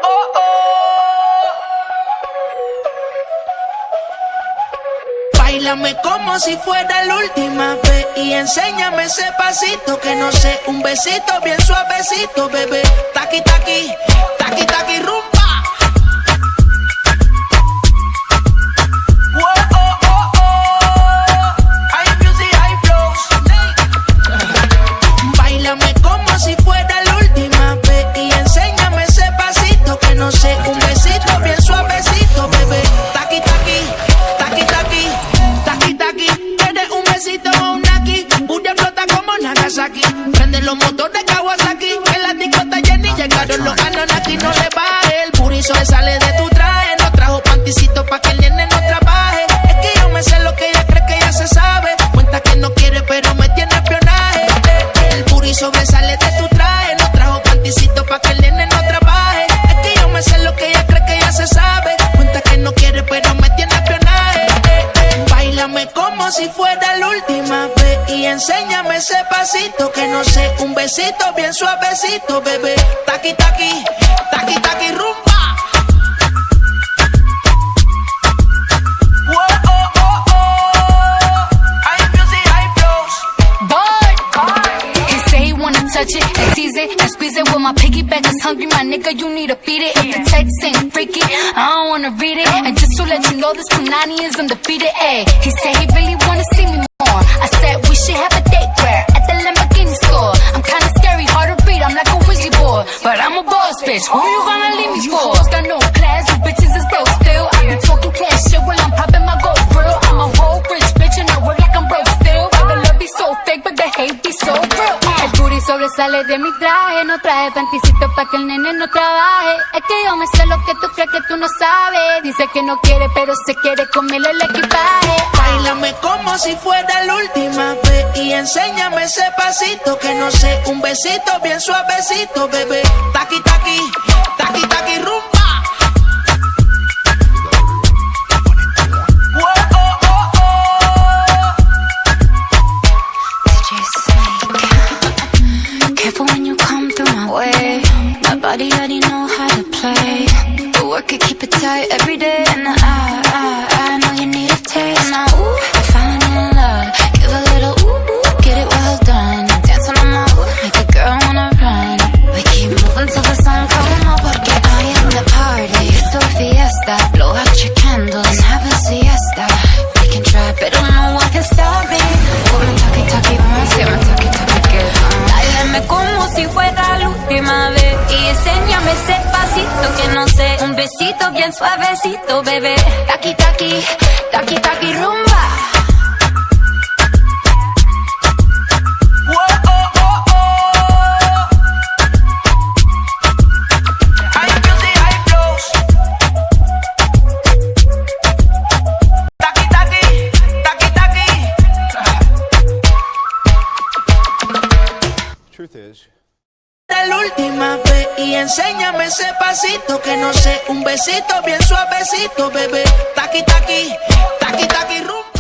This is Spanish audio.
oh, oh. Báilame como si fuera la última vez y enséñame ese pasito que no sé, un besito bien suavecito, bebé. Taqui, taqui, taqui, taqui, rumba. Prende los motores Kawasaki, en la discota Jenny llegaron los Anunnaki. No le baje, el booty sale de tu traje. No trajo panticito pa' que el nene no trabaje. Es que yo me sé lo que ella cree que ya se sabe. Cuenta que no quiere pero me tiene espionaje. El booty sobresale de tu traje. No trajo panticito pa' que el nene no trabaje. Es que yo me sé lo que ella cree que ya se sabe. Cuenta que no quiere pero me tiene espionaje. Báilame como si fuera la última vez y enséñame ese pasito que no sé, un besito bien suavecito, bebé. Taqui, taqui, taqui, taqui, rumba. Whoa, oh, oh, oh. High music, high flows. Boy, he say he wanna touch it and tease it and squeeze it. With my piggyback is hungry, my nigga, you need to feed it. If the text ain't freaky, I don't wanna read it. And just to let you know, this Punani is undefeated. Ayy, he say he really wanna see me more. I said we should have a date where at the Lamborghini store. I'm kinda scary, hard to read, I'm like a Ouija board, but I'm a boss bitch. Who you gonna leave me for? Got no class, you bitches is broke still. I be talking cash shit while I'm popping my gold grill. I'm a whole rich bitch and I work like I'm broke still. But the love be so fake, but the hate be so real. El booty sobresale de mi traje, no traje panticito pa' que el nene no trabaje. Es que yo me sé lo que tú crees que tú no sabes. Dice que no quiere, pero se quiere comerle el equipaje. Báilame como si fuera la última vez y enséñame ese pasito que no sé, un besito bien suavecito, bebé. Taqui, taqui, taqui, taqui, rumba. Whoa, oh, oh, oh. DJ Snake. Careful when you come through my way. My body already know how to play. The work it, keep it tight every day. And I know you need a taste. Now, ooh, I'm falling in love. Give a little ooh, get it well done. Dance on my ooh, make a girl wanna run. We keep moving till the sun comes up. Porque I am the party. It's a fiesta. Blow out your candles and have a siesta. We can try, but no one can stop me. Come and talkie, talkie, se me talkie, talkie, good. Báilame como si fuera la última vez y enséñame ese pasito que no sé, un besito bien suavecito, bebé. Taqui, taqui, taqui, taqui, rumba. Whoa, oh, oh, oh. High music, high flows. Taqui, taqui, taqui, taqui. Truth is, La última vez y enséñame ese pasito que no sé, un besito bien suavecito, bebé. Taqui, taqui, taqui, taqui, rumba.